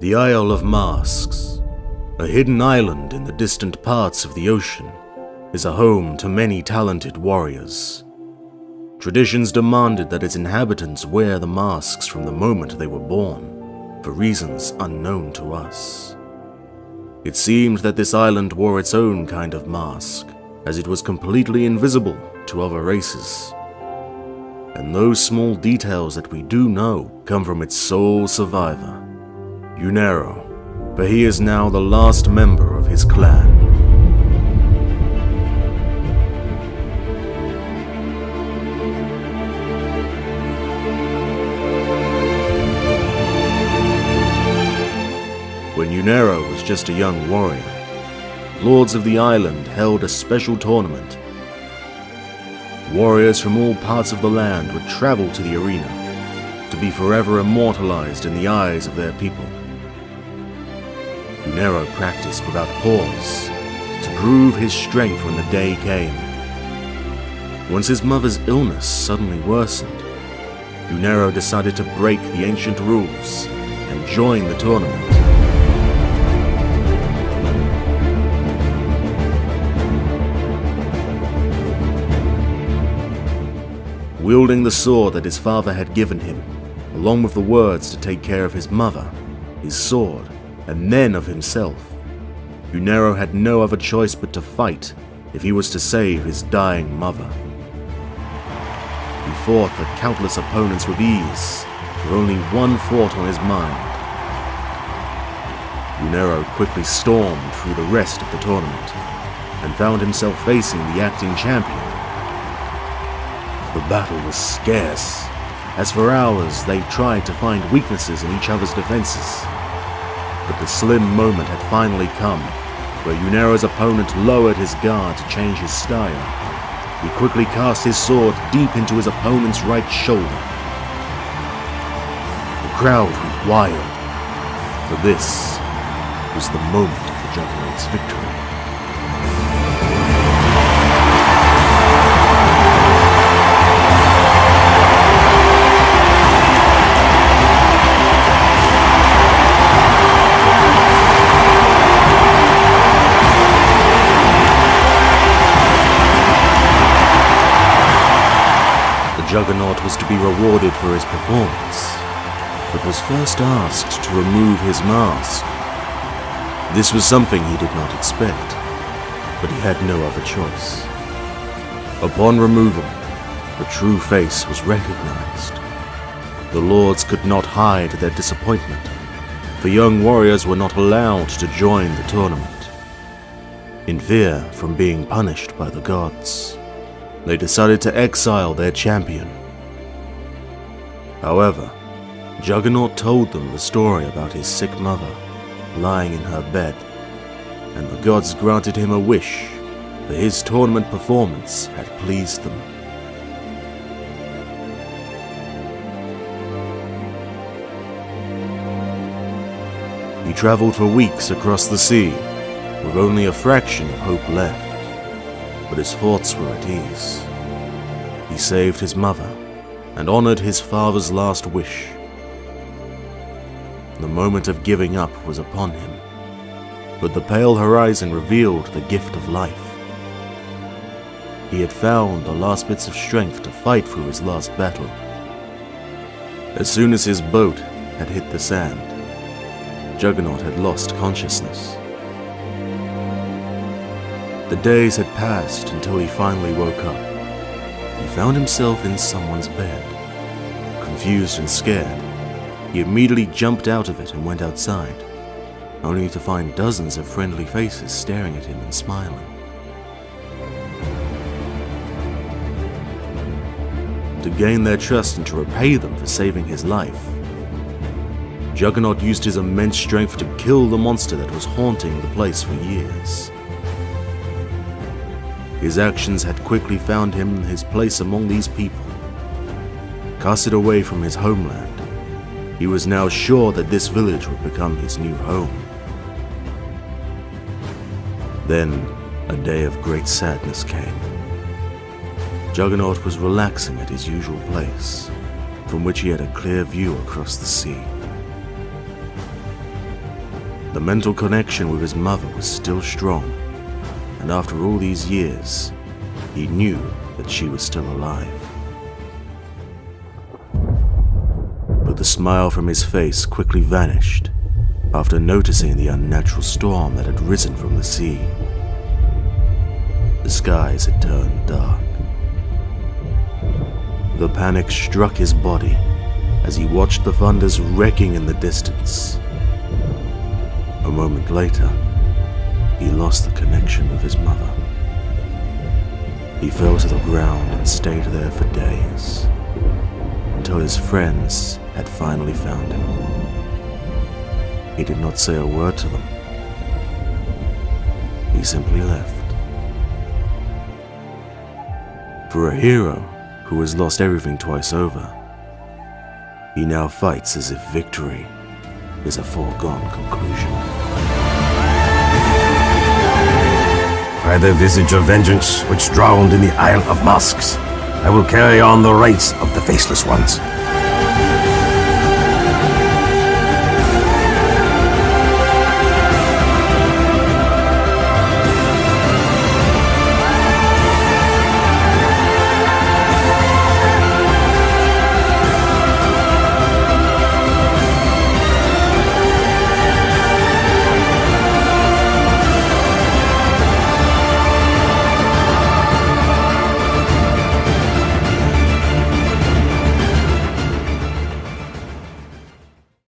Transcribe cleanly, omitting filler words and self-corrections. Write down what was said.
The Isle of Masks, a hidden island in the distant parts of the ocean, is a home to many talented warriors. Traditions demanded that its inhabitants wear the masks from the moment they were born, for reasons unknown to us. It seemed that this island wore its own kind of mask, as it was completely invisible to other races. And those small details that we do know come from its sole survivor, Juggernaut, for he is now the last member of his clan. When Juggernaut was just a young warrior, lords of the island held a special tournament. Warriors from all parts of the land would travel to the arena to be forever immortalized in the eyes of their people. Juggernaut practiced without pause to prove his strength when the day came. Once his mother's illness suddenly worsened, Juggernaut decided to break the ancient rules and join the tournament. Wielding the sword that his father had given him, along with the words to take care of his mother, his sword, and then of himself, Juggernaut had no other choice but to fight if he was to save his dying mother. He fought the countless opponents with ease, with only one thought on his mind. Juggernaut quickly stormed through the rest of the tournament, and found himself facing the acting champion. The battle was scarce, as for hours they tried to find weaknesses in each other's defenses. But the slim moment had finally come, where Juggernaut's opponent lowered his guard to change his style. He quickly cast his sword deep into his opponent's right shoulder. The crowd went wild, for this was the moment of the Juggernaut's victory. Juggernaut was to be rewarded for his performance, but was first asked to remove his mask. This was something he did not expect, but he had no other choice. Upon removal, the true face was recognized. The lords could not hide their disappointment, for young warriors were not allowed to join the tournament. In fear from being punished by the gods, they decided to exile their champion. However, Juggernaut told them the story about his sick mother lying in her bed, and the gods granted him a wish, for his tournament performance had pleased them. He traveled for weeks across the sea, with only a fraction of hope left. But his thoughts were at ease. He saved his mother and honored his father's last wish. The moment of giving up was upon him, but the pale horizon revealed the gift of life. He had found the last bits of strength to fight through his last battle. As soon as his boat had hit the sand, Juggernaut had lost consciousness. The days had passed until he finally woke up. He found himself in someone's bed. Confused and scared, he immediately jumped out of it and went outside, only to find dozens of friendly faces staring at him and smiling. To gain their trust and to repay them for saving his life, Juggernaut used his immense strength to kill the monster that was haunting the place for years. His actions had quickly found him his place among these people. Casted away from his homeland, he was now sure that this village would become his new home. Then, a day of great sadness came. Juggernaut was relaxing at his usual place, from which he had a clear view across the sea. The mental connection with his mother was still strong, and after all these years, he knew that she was still alive. But the smile from his face quickly vanished after noticing the unnatural storm that had risen from the sea. The skies had turned dark. The panic struck his body as he watched the thunders wrecking in the distance. A moment later, he lost the connection with his mother. He fell to the ground and stayed there for days, until his friends had finally found him. He did not say a word to them. He simply left. For a hero who has lost everything twice over, he now fights as if victory is a foregone conclusion. By the visage of vengeance which drowned in the Isle of Masks, I will carry on the rites of the Faceless Ones.